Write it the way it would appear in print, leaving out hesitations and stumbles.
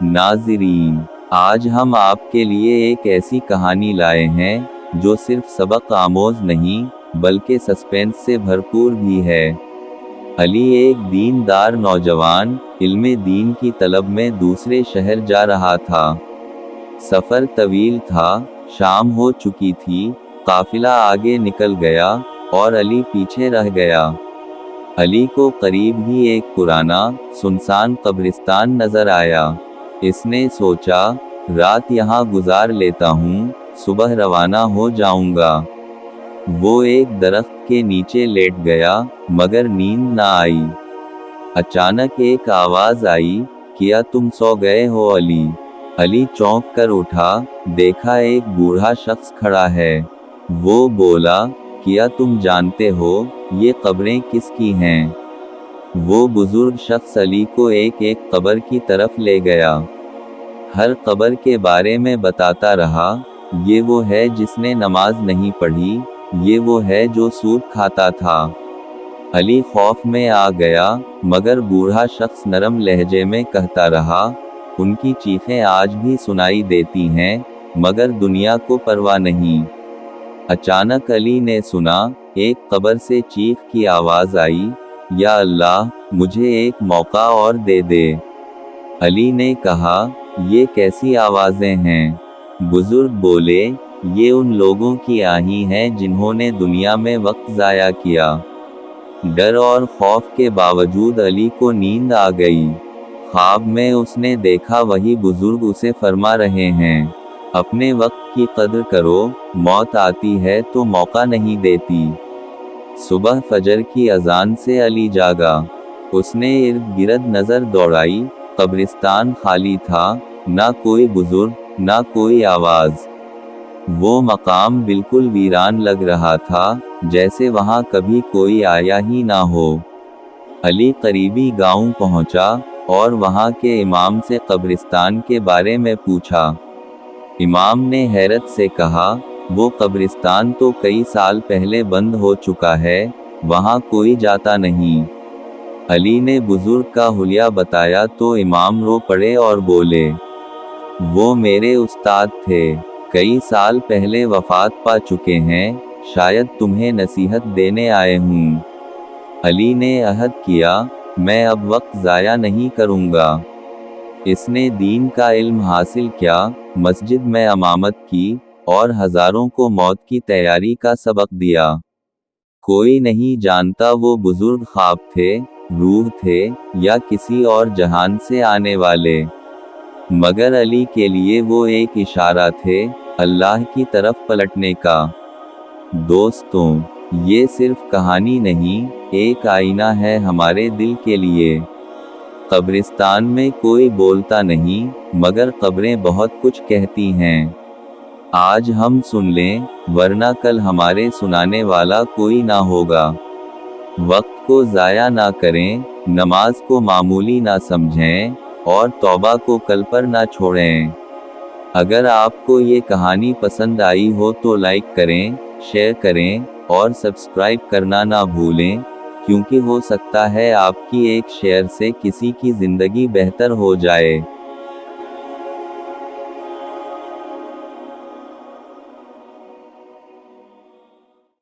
नाज़रीन, आज हम आपके लिए एक ऐसी कहानी लाए हैं जो सिर्फ सबक आमोज नहीं बल्कि सस्पेंस से भरपूर भी है। अली एक दीनदार नौजवान इल्मे दीन की तलब में दूसरे शहर जा रहा था। सफ़र तवील था, शाम हो चुकी थी, काफिला आगे निकल गया और अली पीछे रह गया। अली को करीब ही एक पुराना सुनसान कब्रिस्तान नजर आया। इसने सोचा, रात यहाँ गुजार लेता हूँ, सुबह रवाना हो जाऊंगा। वो एक दरख्त के नीचे लेट गया, मगर नींद ना आई। अचानक एक आवाज आई, क्या तुम सो गए हो अली? अली चौंक कर उठा, देखा एक बूढ़ा शख्स खड़ा है। वो बोला, क्या तुम जानते हो ये कब्रें किसकी हैं? वो बुजुर्ग शख्स अली को एक एक कब्र की तरफ ले गया। हर कब्र के बारे में बताता रहा, ये वो है जिसने नमाज नहीं पढ़ी, ये वो है जो सूद खाता था। अली खौफ में आ गया, मगर बूढ़ा शख्स नरम लहजे में कहता रहा, उनकी चीखें आज भी सुनाई देती हैं, मगर दुनिया को परवाह नहीं। अचानक अली ने सुना, एक कब्र से चीख की आवाज आई, या अल्लाह, मुझे एक मौका और दे दे। अली ने कहा, ये कैसी आवाजें हैं? बुजुर्ग बोले, ये उन लोगों की आही हैं जिन्होंने दुनिया में वक्त ज़ाया किया। डर और खौफ के बावजूद अली को नींद आ गई। ख्वाब में उसने देखा वही बुजुर्ग उसे फरमा रहे हैं, अपने वक्त की कद्र करो, मौत आती है तो मौका नहीं देती। सुबह फजर की अजान से अली जागा। उसने इर्द गिर्द नजर दौड़ाई, कब्रिस्तान खाली था, ना कोई बुजुर्ग, ना कोई आवाज। वो मकाम बिल्कुल वीरान लग रहा था, जैसे वहां कभी कोई आया ही ना हो। अली करीबी गांव पहुंचा और वहां के इमाम से कब्रिस्तान के बारे में पूछा। इमाम ने हैरत से कहा, वो कब्रिस्तान तो कई साल पहले बंद हो चुका है, वहां कोई जाता नहीं। अली ने बुजुर्ग का हुलिया बताया तो इमाम रो पड़े और बोले, वो मेरे उस्ताद थे, कई साल पहले वफात पा चुके हैं, शायद तुम्हें नसीहत देने आए हूँ। अली ने अहद किया, मैं अब वक्त ज़ाया नहीं करूँगा। इसने दीन का इल्म हासिल किया, मस्जिद में इमामत की और हजारों को मौत की तैयारी का सबक दिया। कोई नहीं जानता वो बुजुर्ग ख्वाब थे, रूह थे, या किसी और जहान से आने वाले, मगर अली के लिए वो एक इशारा थे, अल्लाह की तरफ पलटने का। दोस्तों, ये सिर्फ कहानी नहीं, एक आईना है हमारे दिल के लिए। कब्रिस्तान में कोई बोलता नहीं, मगर कब्रें बहुत कुछ कहती हैं। आज हम सुन लें, वरना कल हमारे सुनाने वाला कोई ना होगा। वक्त को ज़ाया ना करें, नमाज को मामूली ना समझें, और तौबा को कल पर ना छोड़ें। अगर आपको ये कहानी पसंद आई हो तो लाइक करें, शेयर करें, और सब्सक्राइब करना ना भूलें, क्योंकि हो सकता है आपकी एक शेयर से किसी की ज़िंदगी बेहतर हो जाए।